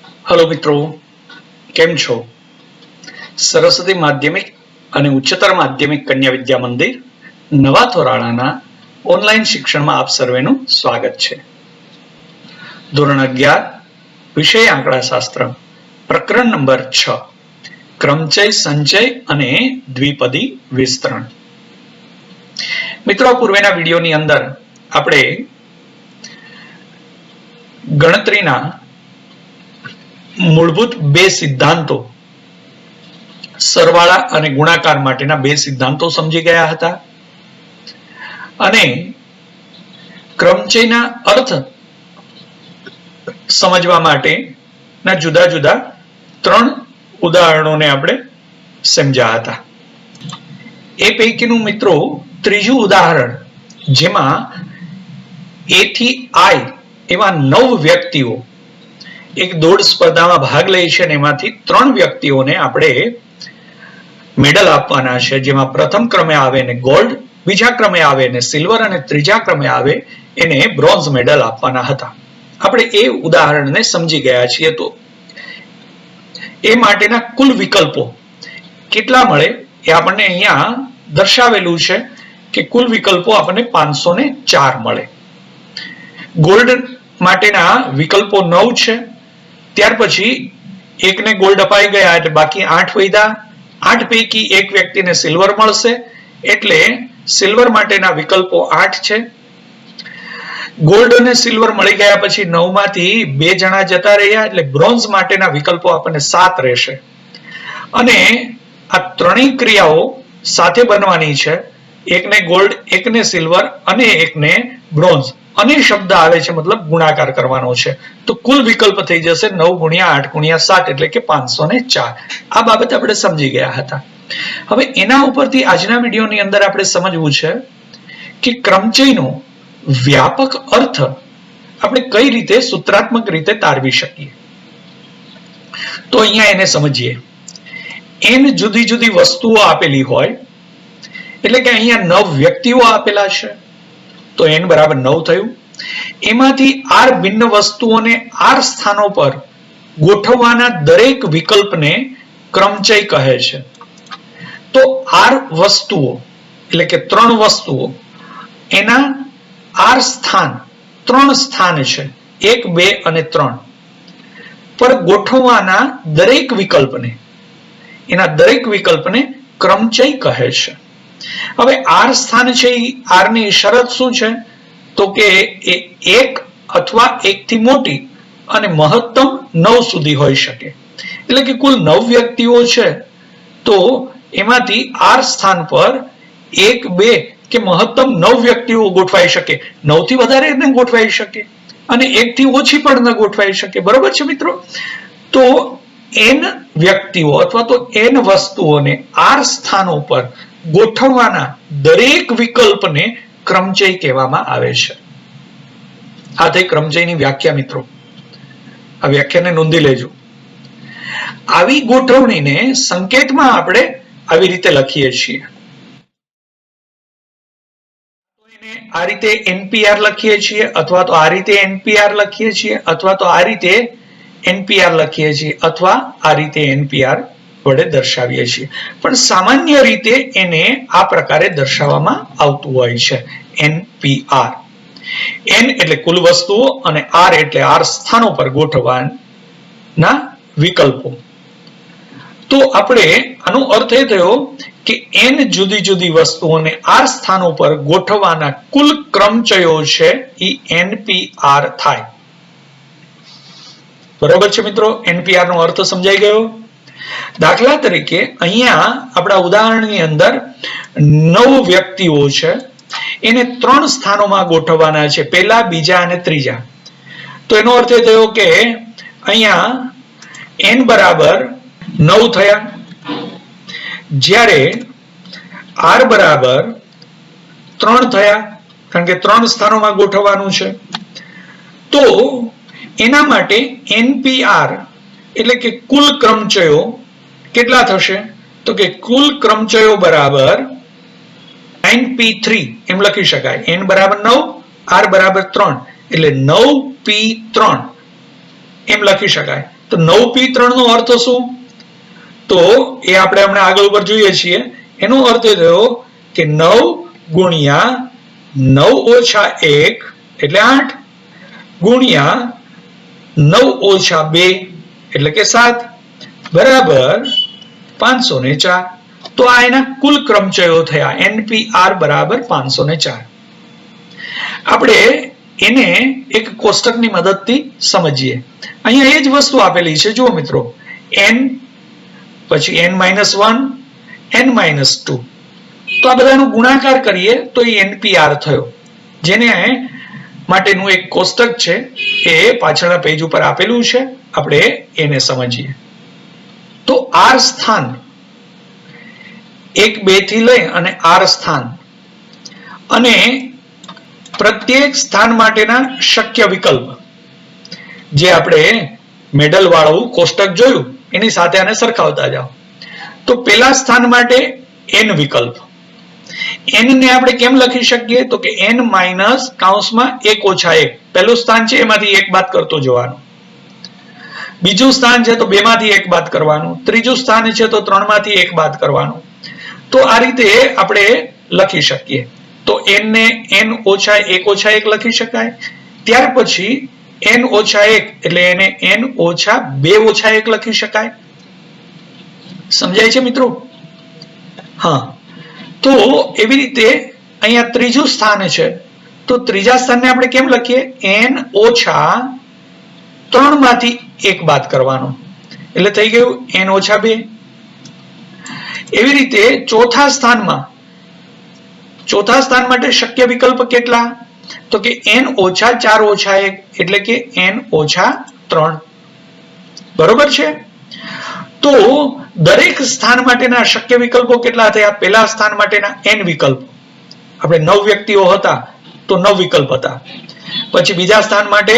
Hello मित्रों, केम छो? सरस्वती माध्यमिक અને ઉચ્ચતર માધ્યમિક કન્યા વિદ્યા મંદિર નવા થોરાળાના ઓનલાઈન શિક્ષણમાં આપ સર્વેનું સ્વાગત છે. ધોરણ 11 વિષય આંકડાશાસ્ત્ર પ્રકરણ નંબર 6 ક્રમચય સંચય અને દ્વિપદી વિસ્તરણ. મિત્રો, પૂર્વેના વિડીયોની અંદર આપણે ગણતરીના મૂળભૂત બે સિદ્ધાંતો સરવાળા અને ગુણાકાર માટેના બે સિદ્ધાંતો સમજી ગયા હતા અને ક્રમચયના અર્થ સમજવા માટેના જુદા જુદા ત્રણ ઉદાહરણોને આપણે સમજ્યા હતા. એ પૈકીનું મિત્રો ત્રીજું ઉદાહરણ, જેમાં એ થી આઈ એવા 9 વ્યક્તિઓ એક દોડ સ્પર્ધામાં ભાગ લે છે અને એમાંથી 3 વ્યક્તિઓને આપણે મેડલ આપવાના છે, જેમાં પ્રથમ ક્રમે આવે ને ગોલ્ડ, બીજા ક્રમે આવે ને સિલ્વર અને ત્રીજા ક્રમે આવે એને બ્રોન્ઝ મેડલ આપવાના હતા. આપણે એ ઉદાહરણને સમજી ગયા છીએ. તો એ માટેના કુલ વિકલ્પો કેટલા મળે એ આપણને અહીંયા દર્શાવેલું છે કે કુલ વિકલ્પો આપણને 504 મળે. ગોલ્ડ માટેના વિકલ્પો 9 છે. ત્યાર પછી એકને ગોલ્ડ અપાઈ ગયા એટલે બાકી 8 વધ્યા. 8 પૈકી એક વ્યક્તિને સિલ્વર મળશે એટલે સિલ્વર માટેના વિકલ્પો 8 છે. ગોલ્ડ અને સિલ્વર મળી ગયા પછી 9 માંથી 2 જણા જતા રહ્યા એટલે બ્રોન્ઝ માટેના વિકલ્પો આપણને 7 રહેશે. અને આ ત્રણેય ક્રિયાઓ સાથે બનવાની છે. એકને ગોલ્ડ, એકને સિલ્વર અને એકને બ્રોન્ઝ. અને શબ્દ આવે છે મતલબ ગુણાકાર કરવાનો છે. તો કુલ વિકલ્પ થઈ જશે 9 ગુણ્યા 8 ગુણ્યા 7 એટલે કે 504. આ બાબત આપણે સમજી ગયા હતા. હવે એના ઉપરથી આજના વિડીયોની અંદર આપણે સમજવું છે કે ક્રમચયનો વ્યાપક અર્થ આપણે કઈ રીતે સૂત્રાત્મક રીતે તારવી શકીએ. તો અહીંયા એને સમજીએ. n જુદી જુદી વસ્તુઓ આપેલી હોય એટલે કે અહીંયા 9 વ્યક્તિઓ આપેલા છે તો n બરાબર 9 થયું. એમાંથી r ભિન્ન વસ્તુઓને r સ્થાનો પર ગોઠવવાના દરેક વિકલ્પને ક્રમચય કહે છે. તો r વસ્તુઓ એટલે કે 3 વસ્તુઓ, એના r સ્થાન 3 સ્થાન છે, 1, 2 અને 3 પર ગોઠવવાના દરેક વિકલ્પને, એના દરેક વિકલ્પને ક્રમચય કહે છે. હવે r સ્થાન છે, r ની શરત શું છે? તો કે એ 1 અથવા 1 થી મોટી અને મહત્તમ 9 સુધી હોઈ શકે. એટલે કે કુલ 9 વ્યક્તિઓ છે તો એમાંથી r સ્થાન પર 1, 2 કે મહત્તમ 9 વ્યક્તિઓ ગોઠવાઈ શકે. 9 થી વધારે ન ગોઠવાઈ શકે અને 1 થી ઓછી પણ ન ગોઠવાઈ શકે. બરોબર છે મિત્રો? તો n વ્યક્તિઓ અથવા તો n વસ્તુઓને r સ્થાનો પર ગોઠવવાના દરેક વિકલ્પને ક્રમચય કહેવામાં આવે છે. આ થઈ ક્રમચયની વ્યાખ્યા મિત્રો. આ વ્યાખ્યાને નોંધી લેજો. આવી ગોઠવણીને સંકેતમાં આપણે આવી રીતે લખીએ છીએ. આ રીતે NPR લખીએ છીએ અથવા તો આ રીતે NPR લખીએ છીએ અથવા તો આ રીતે NPR લખીએ છીએ અથવા આ રીતે NPR વડે દર્શાવીએ છીએ. પણ સામાન્ય રીતે એને આ પ્રકારે દર્શાવવામાં આવતું હોય છે, NPR. n એટલે કુલ વસ્તુઓ અને r એટલે r સ્થાનો પર ગોઠવવાના વિકલ્પો. તો આપણે આનો અર્થ એ થયો કે n જુદી જુદી વસ્તુઓને r સ્થાનો પર ગોઠવવાના કુલ ક્રમચયો છે એ NPR થાય. બરોબર છે મિત્રો? NPR નો અર્થ સમજાઈ ગયો? દાખલા તરીકે અહીંયા આપણા ઉદાહરણની અંદર 9 વ્યક્તિઓ છે, એને 3 સ્થાનોમાં ગોઠવવાના છે, પહેલા, બીજા અને ત્રીજા. તો એનો અર્થ એ થયો કે અહીંયા n બરાબર 9 થયા, જ્યારે r બરાબર 3 થયા, કારણ કે 3 સ્થાનોમાં ગોઠવવાનું છે. તો એના માટે NPR એટલે કે કુલ ક્રમચયો કેટલા થશે? તો કે કુલ ક્રમચયો બરાબર 9p3 એમ લખી શકાય. n બરાબર 9, r બરાબર 3 એટલે 9p3 એમ લખી શકાય. તો 9p3 નો અર્થ શું? તો એ આપણે હમણાં આગળ ઉપર જોઈએ છીએ. એનો અર્થ એ થયો કે 9 ગુણ્યા 9 ઓછા 1 એટલે 8 ગુણ્યા 9 ઓછા 2 એટલે કે 7 બરાબર 504. તો આ એના કુલ ક્રમચયો થયા. NPR બરાબર 504. આપણે એને એક કોષ્ટકની મદદથી સમજીએ. અહીંયા એ જ વસ્તુ આપેલી છે. જુઓ મિત્રો, n પછી n-1 n-2. તો આ બધાનો ગુણાકાર કરીએ તો એ NPR થયો. જેને માટેનું એક કોષ્ટક છે એ પાછળના પેજ ઉપર આપેલું છે. આપણે એને સમજીએ. તો R સ્થાન 1 2 થી લઈ અને R સ્થાન અને પ્રત્યેક સ્થાન માટેના શક્ય વિકલ્પ જે આપણે મેડલ વાળું કોષ્ટક જોયું એની સાથે આને સરખાવતા જાઓ. તો પહેલા સ્થાન માટે n વિકલ્પ. n ને આપણે કેમ લખી શકીએ? તો કે n માઇનસ કૌંસમાં 1 ઓછા 1. પહેલું સ્થાન છે એમાંથી 1 બાદ કરતો જવાનું. બીજું સ્થાન છે તો 2 માંથી 1 બાદ કરવાનું. ત્રીજું સ્થાન છે તો 3 માંથી 1 બાદ કરવાનું. તો આ રીતે આપણે લખી શકીએ. તો n ને n ઓછા 1 ઓછા 1 લખી શકાય. ત્યાર પછી n ઓછા 1 એટલે એને n ઓછા 2 ઓછા 1 લખી શકાય. સમજાય છે મિત્રો? હા. તો એવી રીતે અહીંયા ત્રીજું સ્થાન છે. તો ત્રીજા સ્થાનને આપણે કેમ લખીએ? n ઓછા 3 માંથી 1 બાદ કરવાનો એટલે થઈ ગયું n ઓછા 2. એવી રીતે ચોથા સ્થાન માટે શક્ય વિકલ્પ કેટલા? તો કે n ઓછા 4 ઓછા 1 એટલે કે n ઓછા 3. બરોબર છે? તો દરેક સ્થાન માટેના શક્ય વિકલ્પો કેટલા થયા? પહેલા સ્થાન માટેના n વિકલ્પ. આપણે 9 વ્યક્તિઓ હતા તો 9 વિકલ્પ હતા. પછી બીજા સ્થાન માટે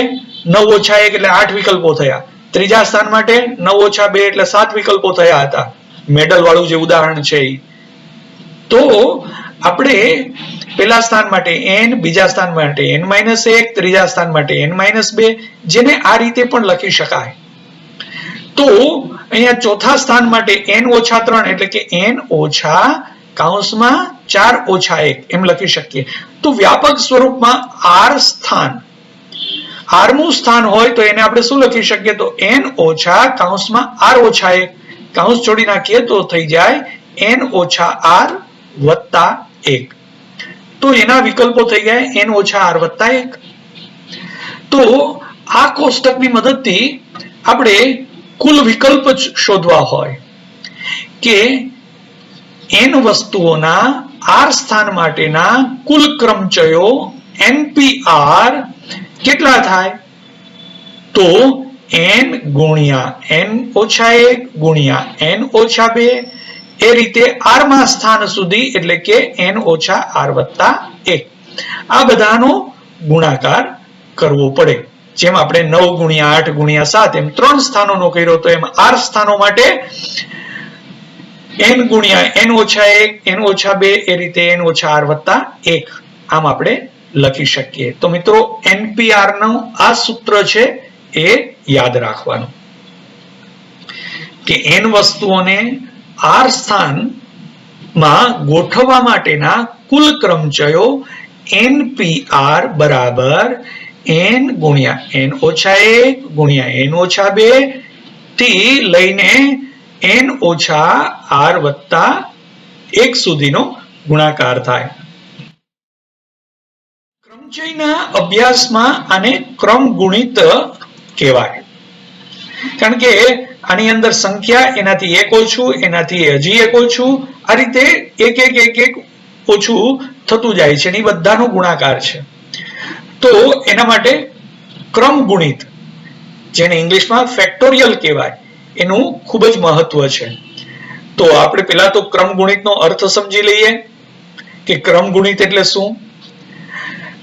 9 ઓછા 1 એટલે 8 વિકલ્પો થયા. ત્રીજા સ્થાન માટે 9 ઓછા 2 એટલે 7 વિકલ્પો થયા હતા. મેડલ વાળું જે ઉદાહરણ છે. તો આપણે પહેલા સ્થાન માટે n, બીજા સ્થાન માટે n-1, ત્રીજા સ્થાન માટે n-2, જેને આ રીતે પણ લખી શકાય. તો અહીંયા ચોથા સ્થાન માટે n ઓછા 3 એટલે કે n ઓછા કૌંસમાં 4 ઓછા 1 એમ લખી શકીએ. તો વ્યાપક સ્વરૂપમાં r સ્થાન, r નું સ્થાન હોય તો એને આપણે શું લખી શકીએ? તો n ઓછા કૌંસમાં r ઓછા 1. કૌંસ છોડી નાખીએ તો થઈ જાય n ઓછા r વત્તા 1. તો એના વિકલ્પો થઈ ગયા n ઓછા r વત્તા 1. તો આ કોષ્ટકની મદદથી આપણે કુલ વિકલ્પ શોધવા હોય કે n વસ્તુઓના r સ્થાન માટેના કુલ ક્રમચયો NPR કેટલા થાય? તો n ગુણ્યા n ઓછા 1 ગુણ્યા n ઓછા 2 એ રીતે r માં સ્થાન સુધી એટલે કે n ઓછા r વત્તા 1 આ બધાનો ગુણાકાર કરવો પડે. જેમ આપણે 9 ગુણ્યા 8 ગુણ્યા 7 એમ 3 સ્થાનોનો કર્યો તો એમ r સ્થાનો માટે n ગુણ્યા n ઓછા 1 n ઓછા 2 એ રીતે n ઓછા r વત્તા 1 આમ આપણે લખી શકીએ. તો મિત્રો NPR નું આ સૂત્ર છે એ યાદ રાખવાનું કે n વસ્તુઓને r સ્થાનમાં ગોઠવવા માટેના કુલ ક્રમચયો NPR બરાબર n ગુણ્યા n ઓછા 1 ગુણ્યા n ઓછા 2 થી લઈને n ઓછા r વત્તા 1 સુધીનો ગુણાકાર થાય. ક્રમચયના અભ્યાસમાં આને ક્રમ ગુણિત કહેવાય. કારણ કે આની અંદર સંખ્યા એનાથી 1 ઓછું, એનાથી હજી 1 ઓછું, આ રીતે એક ઓછું થતું જાય છે. એ બધાનો ગુણાકાર છે. તો એના માટે ક્રમ ગુણિત, જેને ઇંગ્લિશમાં ફેક્ટોરિયલ કહેવાય, એનું ખૂબ જ મહત્વ છે. તો આપણે પહેલા તો ક્રમ ગુણિતનો અર્થ સમજી લઈએ કે ક્રમ ગુણિત એટલે શું.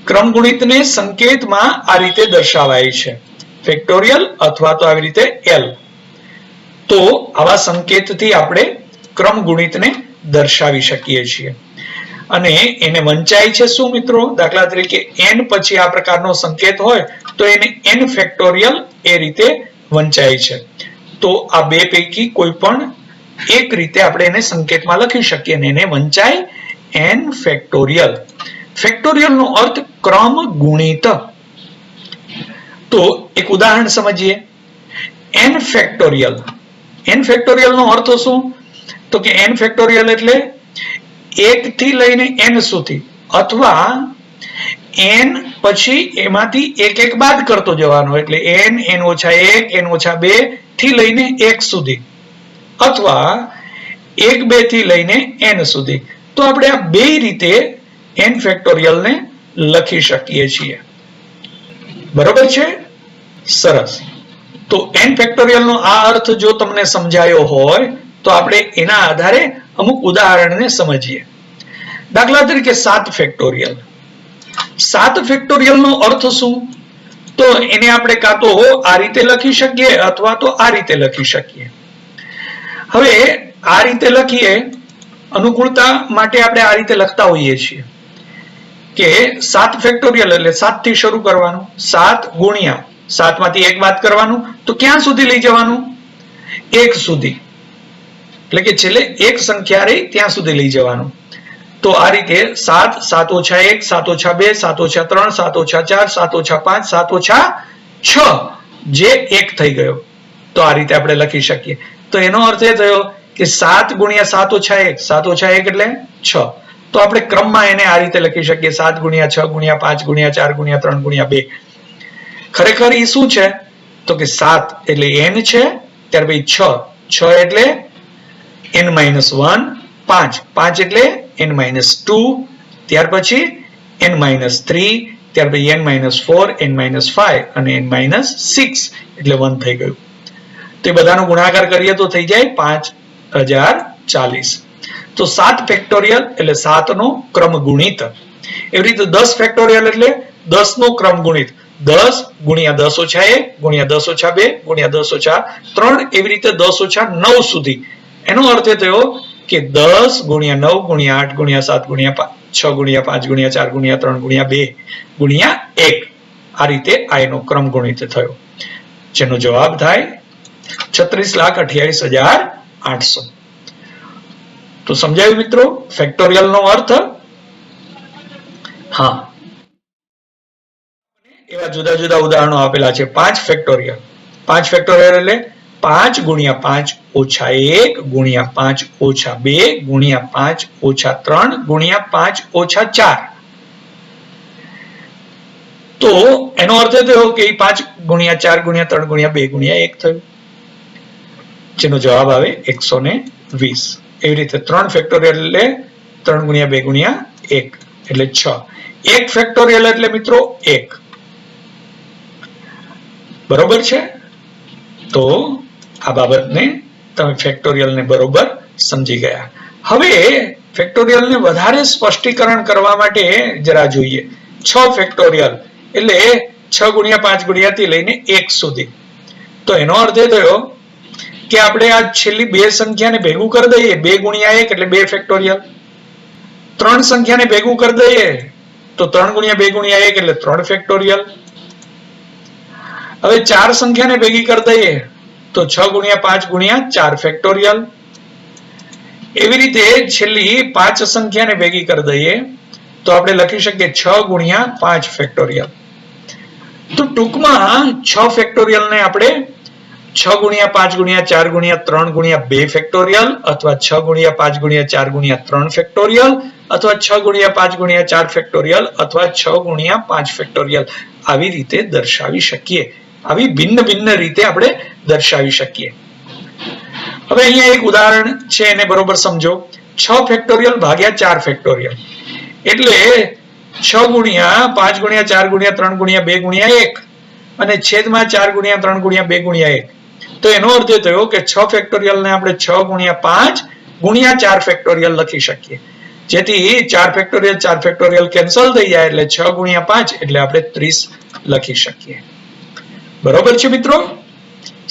ક્રમ ગુણિતને સંકેતમાં આ રીતે દર્શાવાય છે, ફેક્ટોરિયલ અથવા તો આવી રીતે l. તો આવા સંકેતથી આપણે ક્રમ ગુણિતને દર્શાવી શકીએ છીએ. અને એને વંચાય છે શું મિત્રો? દાખલા તરીકે n પછી આ પ્રકારનો સંકેત હોય તો એને n ફેક્ટોરિયલ એ રીતે વંચાય છે. તો આ બે પૈકી કોઈ પણ એક રીતે આપણે એને સંકેતમાં લખી શકીએ અને એને વંચાય n ફેક્ટોરિયલ. ફેક્ટોરિયલ નો અર્થ ક્રમ ગુણિત. તો એક ઉદાહરણ સમજીએ. n factorial. n ફેક્ટોરિયલ નો અર્થ શું? તો કે n ફેક્ટોરિયલ એટલે 1 થી લઈને n સુધી, અથવા n પછી એમાંથી એક એક બાદ કરતો જવાનો, એટલે n n ઓછા 1 n ઓછા 2 થી લઈને 1 સુધી, અથવા 1 2 થી લઈને n સુધી. તો આપણે આ બે રીતે n ફેક્ટોરિયલ ને લખી શકીએ છીએ. બરોબર છે? સરસ. તો n ફેક્ટોરિયલ નો આ અર્થ જો તમને સમજાયો હોય તો આપણે એના આધારે અમુક ઉદાહરણને સમજીએ. દાખલા તરીકે 7 ફેક્ટોરિયલ. 7 ફેક્ટોરિયલ નો અર્થ શું? તો એને આપણે કાં તો આ રીતે લખી શકીએ અથવા તો આ રીતે લખી શકીએ. હવે આ રીતે લખીએ, અનુકૂળતા માટે આપણે આ રીતે લખતા હોઈએ છીએ કે 7 ફેક્ટોરિયલ એટલે 7 થી શરૂ કરવાનું, 7 ગુણ્યા 7 માંથી 1 બાદ કરવાનું, તો ક્યાં સુધી લઈ જવાનું? 1 સુધી. એટલે કે છેલ્લે એક સંખ્યા રહી ત્યાં સુધી લઈ જવાનું. તો આ રીતે 7 7 ઓછા 1 7 ઓછા 2 7 ઓછા 3 7 ઓછા 4 7 ઓછા 5 7 ઓછા 6 જે 1 થઈ ગયો. તો આ રીતે આપણે લખી શકીએ. તો એનો અર્થ એ થયો કે 7 ગુણ્યા 7 ઓછા 1 7 ઓછા 1 એટલે 6. તો આપણે ક્રમમાં એને આ રીતે લખી શકીએ 7 ગુણ્યા 6 ગુણ્યા 5 ગુણ્યા 4 ગુણ્યા 3 ગુણ્યા 2. ખરેખર એ શું છે? તો કે 7 એટલે n છે, ત્યાર પછી 6 એટલે n-1, 5 એટલે n-2, ત્યાર પછી n-3, ત્યાર પછી n-4, n-5 અને n-6 એટલે 1 થઈ ગયું. તો એ બધાનો ગુણાકાર કરીએ તો થઈ જાય 5040. તો 7 ફેક્ટોરિયલ એટલે 7 નો ક્રમ ગુણિત. એવી રીતે 10 ફેક્ટોરિયલ એટલે 10 નો ક્રમ ગુણિત. 10 ગુણ્યા 10 ઓછા 1 ગુણ્યા 10 ઓછા 2 ગુણ્યા 10 ઓછા 3, એવી રીતે 10 ઓછા 9 સુધી. એનો અર્થ એ થયો કે 10 ગુણ્યા 9 ગુણ્યા 8 ગુણ્યા 7 ગુણ્યા 6 ગુણ્યા 5 ગુણ્યા 4 ગુણ્યા 3 ગુણ્યા 2 ગુણ્યા 1. આ રીતે આ એનો ક્રમ ગુણિત થયો, જેનો જવાબ થાય 36,28,800. તો સમજાયું મિત્રો ફેક્ટોરિયલ નો અર્થ? હા, એવા જુદા જુદા ઉદાહરણો આપેલા છે. 5 ફેક્ટોરિયલ. 5 ફેક્ટોરિયલ એટલે 5 ગુણ્યા 5 ઓછા 1 ગુણ્યા 5 ઓછા 2 ગુણ્યા 5 ઓછા 3 ગુણ્યા 5 ઓછા 4. તો એનો અર્થ એ થયો કે 5 ગુણ્યા 4 ગુણ્યા 3 ગુણ્યા 2 ગુણ્યા 1 થયું, જેનો જવાબ આવે 120. એવી રીતે 3 ફેક્ટોરિયલ એટલે 3 ગુણ્યા 2 ગુણ્યા 1 એટલે 6. 1 ફેક્ટોરિયલ એટલે મિત્રો 1. બરોબર છે? તો આ બાબતને તમે ફેક્ટોરિયલને બરોબર સમજી ગયા. હવે ફેક્ટોરિયલને વધારે સ્પષ્ટીકરણ કરવા માટે જરા જોઈએ. 6 ફેક્ટોરિયલ એટલે 6 ગુણ્યા 5 ગુણ્યા થી લઈને 1 સુધી. તો એનો અર્થ એ થયો કે આપણે આ છેલ્લી બે સંખ્યાને ભેગું કરી દઈએ, 2 ગુણ્યા 1 એટલે 2 ફેક્ટોરિયલ. 3 સંખ્યાને ભેગું કરી દઈએ તો 3 ગુણ્યા 2 ગુણ્યા 1 એટલે 3 ફેક્ટોરિયલ. હવે 4 સંખ્યાને ભેગી કરી દઈએ તો 6 ગુણ્યા 5 ગુણ્યા 4 ફેક્ટોરિયલ. એવી રીતે છેલ્લી 5 સંખ્યાને ભેગી કરી દઈએ તો આપણે લખી શકીએ 6 ગુણ્યા 5 ફેક્ટોરિયલ. તો ટૂંકમાં 6 ફેક્ટોરિયલને આપણે 6 ગુણ્યા 5 ગુણ્યા 4 ગુણ્યા 3 ગુણ્યા 2 ફેક્ટોરિયલ, અથવા 6 ગુણ્યા 5 ગુણ્યા 4 ગુણ્યા 3 ફેક્ટોરિયલ, અથવા 6 ગુણ્યા 5 ગુણ્યા 4 ફેક્ટોરિયલ, અથવા 6 ગુણ્યા 5 ફેક્ટોરિયલ આવી રીતે દર્શાવી શકીએ. આવી ભિન્ન ભિન્ન રીતે આપણે દર્શાવી શકીએ. હવે અહીંયા એક ઉદાહરણ છે, એને બરોબર સમજો. 6 ફેક્ટોરિયલ ભાગ્યા 4 ફેક્ટોરિયલ એટલે 6 ગુણ્યા 5 ગુણ્યા 4 ગુણ્યા 3 ગુણ્યા 2 ગુણ્યા 1 અને છેદમાં 4 ગુણ્યા 3 ગુણ્યા 2 ગુણ્યા 1. તો એનો અર્થ એ થયો કે 6 ફેક્ટોરિયલ ને આપણે 6 ગુણ્યા 5 ગુણ્યા 4 ફેક્ટોરિયલ લખી શકીએ, જેથી 4 ફેક્ટોરિયલ કેન્સલ થઈ જાય એટલે 6 ગુણ્યા 5 એટલે આપણે 30 લખી શકીએ. બરોબર છે મિત્રો?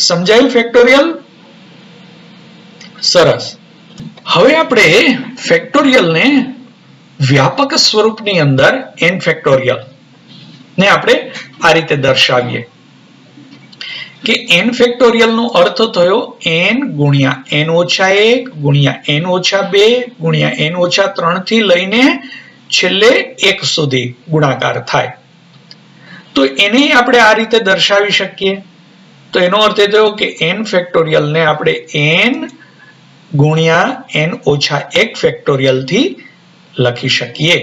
સમજાયું ફેક્ટોરિયલ? સરસ. હવે આપણે ફેક્ટોરિયલ ને વ્યાપક સ્વરૂપની અંદર n ફેક્ટોરિયલ ને આપણે આ રીતે દર્શાવીએ. કે n ફેક્ટોરિયલ નો અર્થ થયો n ગુણ્યા n ઓછા 1 ગુણ્યા n ઓછા 2 ગુણ્યા n ઓછા 3 થી લઈને છેલ્લે 1 સુધી ગુણાકાર થાય. તો એને આપણે આ રીતે દર્શાવી શકીએ. તો એનો અર્થ એ થયો કે n ફેક્ટોરિયલ ને આપણે n ગુણ્યા n ઓછા 1 ફેક્ટોરિયલ થી લખી શકીએ.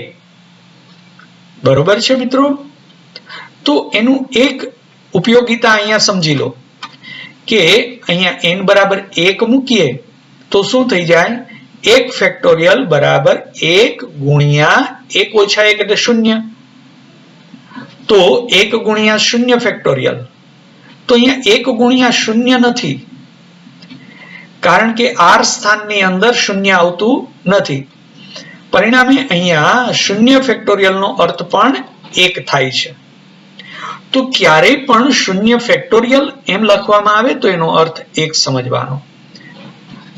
બરોબર છે મિત્રો? તો એનું એક ઉપયોગિતા અહીંયા સમજી લો કે અહીંયા n બરાબર 1 મૂકીએ તો શું થઈ જાય? 1 ફેક્ટોરિયલ બરાબર 1 ગુણ્યા 1 ઓછા 1 એટલે 0. તો 1 ગુણ્યા 0 ફેક્ટોરિયલ. તો અહીંયા 1 ગુણ્યા 0 નથી, કારણ કે r સ્થાનની અંદર 0 આવતું નથી. પરિણામે અહીંયા 0 ફેક્ટોરિયલ નો અર્થ પણ 1 થાય છે. તો ક્યારેય પણ 0 ફેક્ટોરિયલ એમ લખવામાં આવે તો એનો અર્થ 1 સમજવાનો.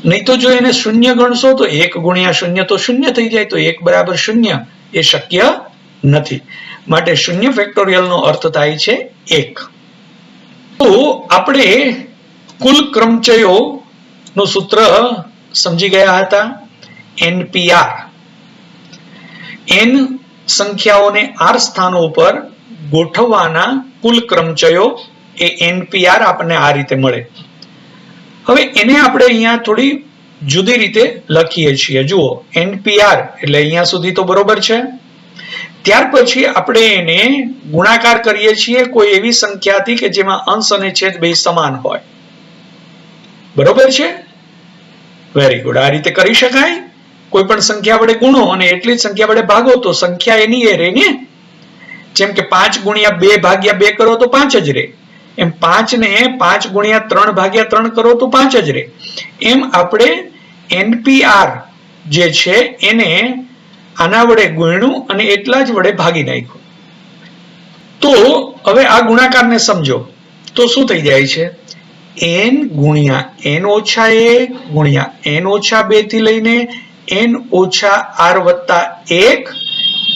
નહીં તો જો એને 0 ગણશો તો 1 ગુણ્યા 0 તો 0 થઈ જાય, તો 1 બરાબર 0 એ શક્ય નથી. માટે 0 ફેક્ટોરિયલ નો અર્થ થાય છે 1. તો આપણે કુલ ક્રમચયો નું સૂત્ર સમજી ગયા હતા. NPR, n સંખ્યાઓને r સ્થાનો ઉપર ગોઠવવાના કુલ ક્રમચયો એ NPR આપણને આ રીતે મળે. હવે એને આપણે અહીંયા થોડી જુદી રીતે લખીએ છીએ. જુઓ, NPR એટલે અહીંયા સુધી તો બરોબર છે. ત્યાર પછી આપણે એને ગુણાકાર કરીએ છીએ કોઈ એવી સંખ્યાથી કે જેમાં અંશ અને છેદ બે સમાન હોય. બરોબર છે? Very good. આ રીતે કરી શકાય. કોઈ પણ સંખ્યા વડે ગુણો અને એટલી જ સંખ્યા વડે ભાગો તો સંખ્યા એની એ રહે ને. જેમ કે 5 ગુણ્યા 2 ભાગ્યા 2 કરો તો 5 જ રહે. એમ 5 ને 5 ગુણ્યા 3 ભાગ્યા 3 કરો તો 5 જ રહે. એમ આપણે NPR જે છે એને આના વડે ગુણ્યું અને એટલા જ વડે ભાગી નાખ્યું. તો હવે આ ગુણાકારને સમજો તો શું થઈ જાય છે? n ગુણ્યા n ઓછા 1 ગુણ્યા n ઓછા 2 થી લઈને n ઓછા r વત્તા 1.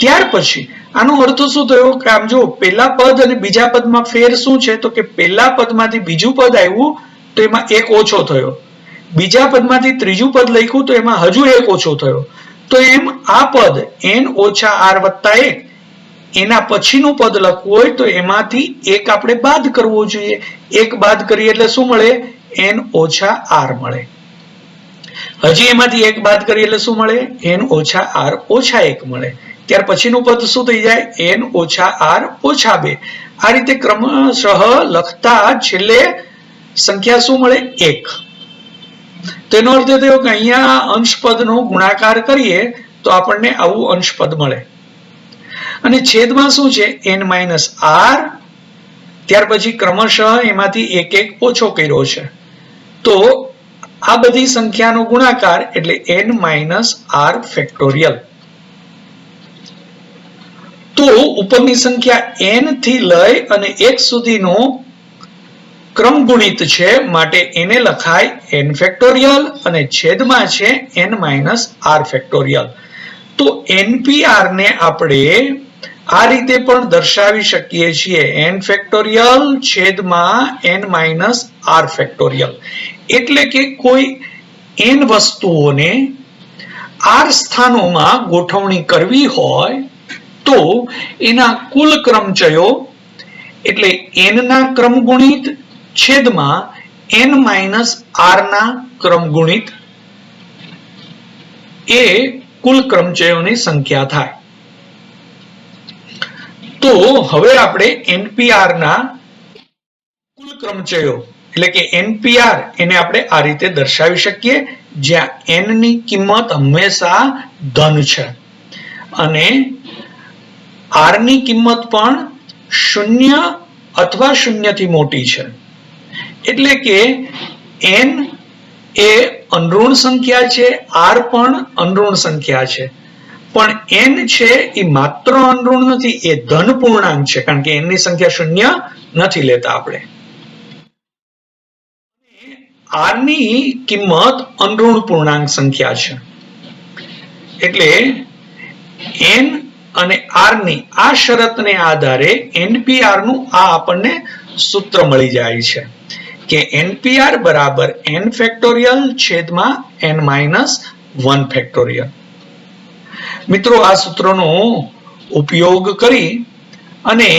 ત્યાર પછી આનો અર્થ શું થયો કે આમ જો પહેલા પદ અને બીજા પદમાં ફેર શું છે? તો કે પહેલા પદમાંથી બીજું પદ આવ્યું તો એમાં 1 ઓછો થયો. બીજા પદમાંથી ત્રીજું પદ લખ્યું તો એમાં હજુ 1 ઓછો થયો. તો એમ આ પદ n ઓછા r વત્તા 1 એના પછીનું પદ લખવું હોય તો એમાંથી 1 આપણે બાદ કરવો જોઈએ. 1 બાદ કરીએ એટલે શું મળે? n ઓછા r મળે. હજી એમાંથી 1 બાદ કરીએ એટલે શું મળે? n ઓછા r ઓછા 1 મળે. ત્યાર પછીનું પદ શું થઈ જાય? n ઓછા r ઓછા 2. આ રીતે ક્રમશઃ લખતા છેલ્લે સંખ્યા શું મળે? 1. તેનો અર્થ એ થયો કે અહીંયા અંશપદનો ગુણાકાર કરીએ તો આપણને આવું અંશપદ મળે. અને છેદમાં શું છે? n r. ત્યાર પછી ક્રમશઃ એમાંથી 1 ઓછો કર્યો છે. તો આ બધી સંખ્યાનો ગુણાકાર એટલે n r ફેક્ટોરિયલ. તો ઉપરની સંખ્યા n થી લઈ અને 1 સુધીનો ક્રમ ગુણિત છે, માટે એને લખાય n ફેક્ટોરિયલ અને છેદમાં છે n r ફેક્ટોરિયલ. તો NPR ને આપણે આ રીતે પણ દર્શાવી શકીએ છીએ. n ફેક્ટોરિયલ છેદમાં n r ફેક્ટોરિયલ. એટલે કે કોઈ n વસ્તુઓને r સ્થાનોમાં ગોઠવણી કરવી હોય તો એના કુલ ક્રમચયો એટલે n ના ક્રમ ગુણિત છેદમાં n r ના ક્રમ ગુણિત એ કુલ ક્રમચયોની સંખ્યા થાય. તો હવે આપણે NPR ના કુલ ક્રમચયો એટલે કે NPR એને આપણે આ રીતે દર્શાવી શકીએ, જ્યાં n ની કિંમત હંમેશા ધન છે અને r ની કિંમત પણ 0 અથવા 0 થી મોટી છે. એટલે કે n એ અનઋણ સંખ્યા છે, r પણ અનઋણ સંખ્યા છે, પણ n છે એ માત્ર અનઋણ નથી, એ ધન પૂર્ણાંક છે, કારણ કે n ની સંખ્યા 0 નથી લેતા આપણે. r ની કિંમત અનઋણ પૂર્ણાંક સંખ્યા છે. એટલે n અને r ની આ શરતને આધારે NPR નું આ આપણને સૂત્ર મળી જાય છે. કે NPR બરાબર n ફેક્ટોરિયલ છેદમાં n માઇનસ 1 ફેક્ટોરિયલ. મિત્રો આ સૂત્રનો ઉપયોગ કરી અને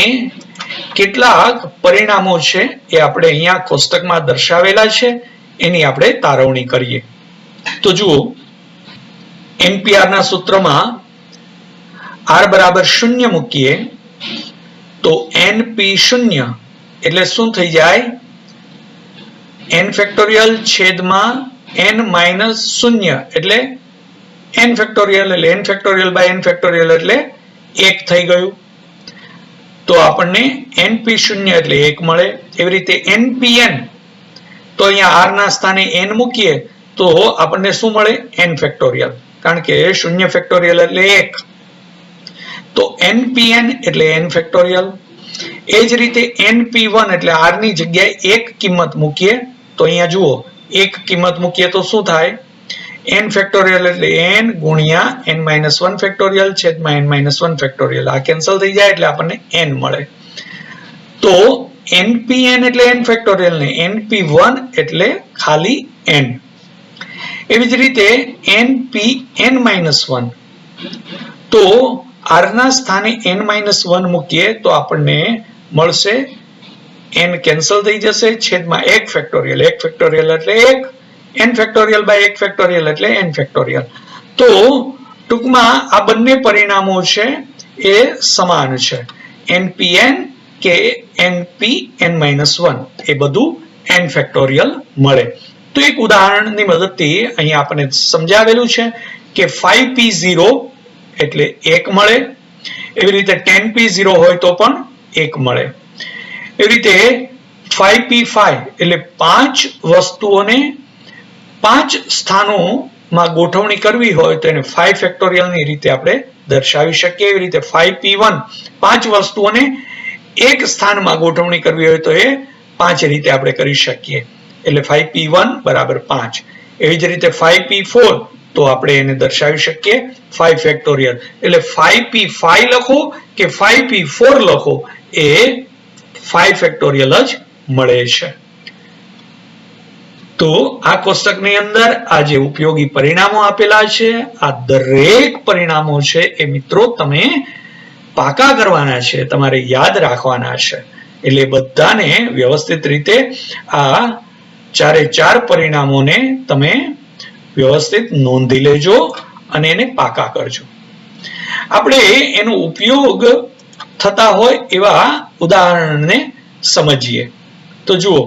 કેટલાક પરિણામો છે એ આપણે અહીંયા કોષ્ટકમાં દર્શાવેલા છે એની આપણે તારવણી કરીએ. તો જુઓ, NPR ના સૂત્રમાં r બરાબર 0 મૂકીએ તો NP 0 એટલે શું થઈ જાય? n ફેક્ટોરિયલ છેદમાં n માઇનસ 0 એટલે n ફેક્ટોરિયલ એટલે n factorial by n factorial એટલે 1 થઈ ગયું. તો આપણને NP 0 એટલે 1 મળે. એવી રીતે NPN, તો અહીંયા r ના સ્થાને n મૂકીએ તો આપણને શું મળે? n ફેક્ટોરિયલ, કારણ કે 0 ફેક્ટોરિયલ એટલે 1. તો NPN એટલે n ફેક્ટોરિયલ. એ જ રીતે NP1 એટલે r ની જગ્યાએ 1 કિંમત મૂકીએ તો અહીંયા જુઓ 1 કિંમત મૂકીએ તો શું થાય? n ફેક્ટોરિયલ એટલે n ગુણ્યા n માઇનસ 1 ફેક્ટોરિયલ છેદમાં n માઇનસ 1 ફેક્ટોરિયલ. આ કેન્સલ થઈ જાય એટલે આપણને n મળે. તો NPN એટલે n ફેક્ટોરિયલ ને NP1 એટલે ખાલી n. એવી જ રીતે NPN માઇનસ 1, તો r ના સ્થાને n માઇનસ 1 મૂકીએ તો આપણને મળશે n કેન્સલ થઈ જશે છેદમાં 1 ફેક્ટોરિયલ. 1 ફેક્ટોરિયલ એટલે 1, n ફેક્ટોરિયલ બાય 1 ફેક્ટોરિયલ એટલે n ફેક્ટોરિયલ. તો ટૂંકમાં આ બંને પરિણામો છે એ સમાન છે. NPN કે NPN માઇનસ 1 એ બધું n ફેક્ટોરિયલ મળે. તો એક ઉદાહરણની મદદથી અહીંયા આપણને સમજાવેલું છે કે 5p0 એટલે 1 મળે. એવી રીતે 10p0 હોય તો પણ 1 મળે. એવી રીતે 5p5 એટલે 5 વસ્તુઓને 5 સ્થાનોમાં ગોઠવણી કરવી હોય તો એને 5 ફેક્ટોરિયલની રીતે આપણે દર્શાવી શકીએ. એવી રીતે 5p1 5 વસ્તુઓને એક સ્થાનમાં ગોઠવણી કરવી હોય તો એ 5 રીતે આપણે કરી શકીએ. એટલે 5p1 બરાબર 5. એવી જ રીતે 5p4 તો આપણે એને દર્શાવી શકીએ 5 ફેક્ટોરિયલ. એટલે 5p5 લખો કે 5p4 લખો એ 5 ફેક્ટોરિયલ જ મળે છે. તો આ કોષ્ટકની અંદર આ જે ઉપયોગી પરિણામો આપેલા છે, આ દરેક પરિણામો છે એ મિત્રો તમે પાકા કરવાના છે, તમારે યાદ રાખવાના છે. એટલે બધાને વ્યવસ્થિત રીતે આ 4 પરિણામોને તમે વ્યવસ્થિત નોંધી લેજો અને એને પાકા કરજો. આપણે એનો ઉપયોગ થતા હોય એવા ઉદાહરણને સમજીએ. તો જુઓ,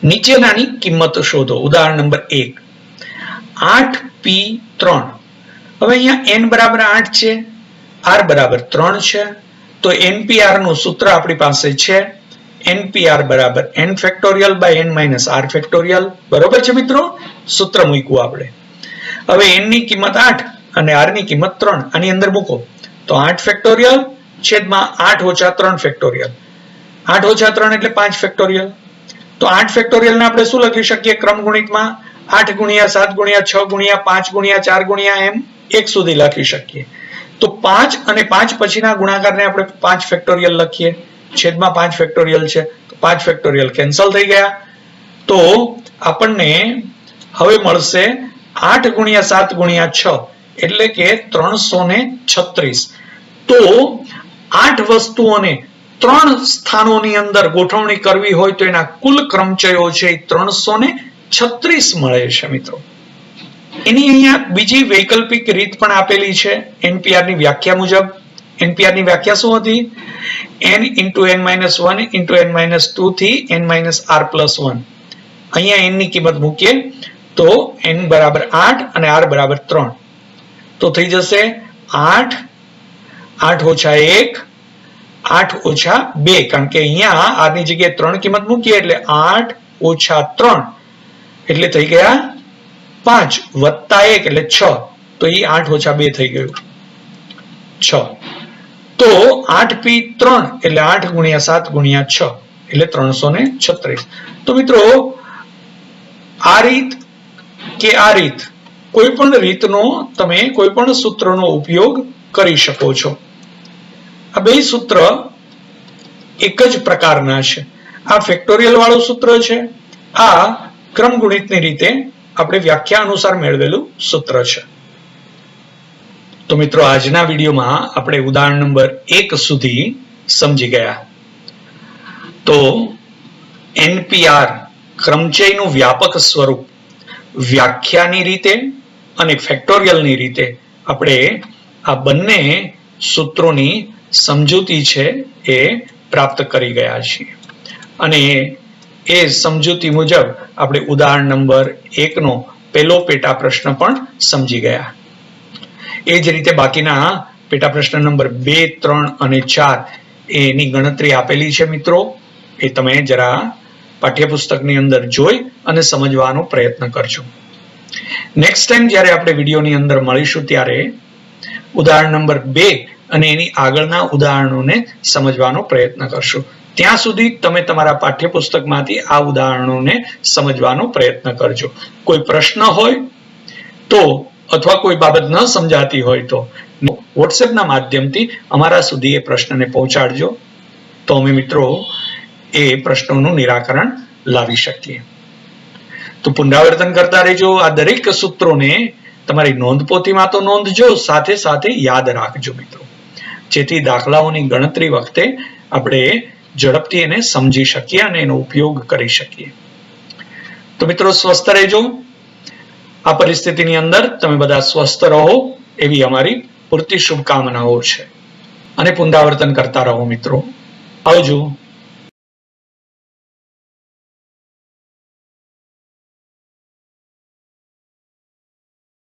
નીચેનાની કિંમત શોધો. ઉદાહરણ નંબર 1, 8p3. હવે અહીંયા n બરાબર 8 છે, r બરાબર 3 છે. તો NPR નું સૂત્ર આપણી પાસે છે NPR બરાબર n factorial by n minus r factorial. બરોબર છે મિત્રો? સૂત્ર મૂક્યું આપણે. હવે n ની કિંમત 8 અને r ની કિંમત 3 આની અંદર મૂકો તો 8 ફેક્ટોરિયલ છેદમાં 8 ઓછા 3 ફેક્ટોરિયલ. 8 ઓછા 3 એટલે 5 ફેક્ટોરિયલ. તો 8 ફેક્ટોરિયલ ને આપણે શું લખી શકીએ ક્રમ ગુણિતમાં? 8 ગુણ્યા 7 ગુણ્યા 6 ગુણ્યા 5 ગુણ્યા 4 ગુણ્યા એમ 1 સુધી લખી શકીએ. તો 5 અને 5 પછીના ગુણાકારને આપણે 5 ફેક્ટોરિયલ લખીએ. છેદમાં 5 ફેક્ટોરિયલ છે તો 5 ફેક્ટોરિયલ કેન્સલ થઈ ગયા. તો આપણને હવે મળશે 8 ગુણ્યા 7 ગુણ્યા 6 એટલે કે 336. તો 8 વસ્તુઓને 3 સ્થાનોની અંદર ગોઠવણી કરવી હોય તો એના કુલ ક્રમચયો છે 336 મળે છે મિત્રો. એની અહીંયા બીજી વૈકલ્પિક રીત પણ આપેલી છે NPR ની વ્યાખ્યા મુજબ. NPR ની વ્યાખ્યા શું હતી? n into n minus 1 into n minus 2 થી n minus r plus 1. અહીંયા n ની કિંમત મૂકીએ તો n બરાબર 8 અને r બરાબર 3. તો થઈ જશે 8 8 ઓછા 1 8 ઓછા 2, કારણ કે અહીંયા r ની જગ્યાએ 3 કિંમત મૂકીએ એટલે 8 ઓછા 3 એટલે થઈ ગયા 5 વત્તા 1 એટલે 6. તો એ 8 ઓછા 2 થઈ ગયું 6. તો 8p3 એટલે 8 ગુણ્યા 7 ગુણ્યા 6 એટલે 336. તો મિત્રો આ રીત કે આ રીત કોઈ પણ રીતનો તમે કોઈ પણ સૂત્રનો ઉપયોગ કરી શકો છો. આ બે સૂત્ર એક જ પ્રકારના છે આ ફેક્ટોરિયલ વાળું સૂત્ર છે, આ ક્રમગુણિતની રીતે આપણે વ્યાખ્યા અનુસાર મેળવેલું સૂત્ર છે. તો મિત્રો આજના વિડીયોમાં આપણે ઉદાહરણ નંબર 1 સુધી સમજી ગયા. તો NPR ક્રમચયનું વ્યાપક સ્વરૂપ વ્યાખ્યાની રીતે અને ફેક્ટોરિયલની રીતે આપણે આ બંને સૂત્રોની સમજૂતી છે એ પ્રાપ્ત કરી ગયા છીએ. અને એ સમજૂતી મુજબ આપણે ઉદાહરણ નંબર 1 નો પહેલો પેટા પ્રશ્ન પણ સમજી ગયા. એ જ રીતે બાકીના પેટા પ્રશ્ન નંબર 2, 3 અને 4 એની ગણતરી આપેલી છે મિત્રો. એ તમે જરા પાઠ્યપુસ્તકની અંદર જોઈ અને સમજવાનો પ્રયત્ન કરજો. નેક્સ્ટ ટાઈમ જ્યારે આપણે વિડીયોની અંદર મળીશું ત્યારે ઉદાહરણ નંબર 2 અને એની આગળના ઉદાહરણોને સમજવાનો પ્રયત્ન કરશું. ત્યાં સુધી તમે તમારા પાઠ્યપુસ્તકમાંથી આ ઉદાહરણોને સમજવાનો પ્રયત્ન કરજો. કોઈ પ્રશ્ન હોય તો અથવા કોઈ બાબત ન સમજાતી હોય તો વોટ્સએપના માધ્યમથી અમારા સુધી એ પ્રશ્નને પહોંચાડજો, તો અમે મિત્રો એ પ્રશ્નોનું નિરાકરણ લાવી શકીએ. તો પુનરાવર્તન કરતા રહેજો. આ દરેક સૂત્રોને તમારી નોંધપોથીમાં તો નોંધજો, સાથે સાથે યાદ રાખજો મિત્રો, જેથી દાખલાઓની ગણતરી વખતે આપણે ઝડપથી એને સમજી શકીએ અને એનો ઉપયોગ કરી શકીએ. તો મિત્રો સ્વસ્થ રહેજો. આ પરિસ્થિતિની અંદર તમે બધા સ્વસ્થ રહો એવી અમારી પૂરતી શુભકામનાઓ છે. અને પુનરાવર્તન કરતા રહો મિત્રો. આવજો.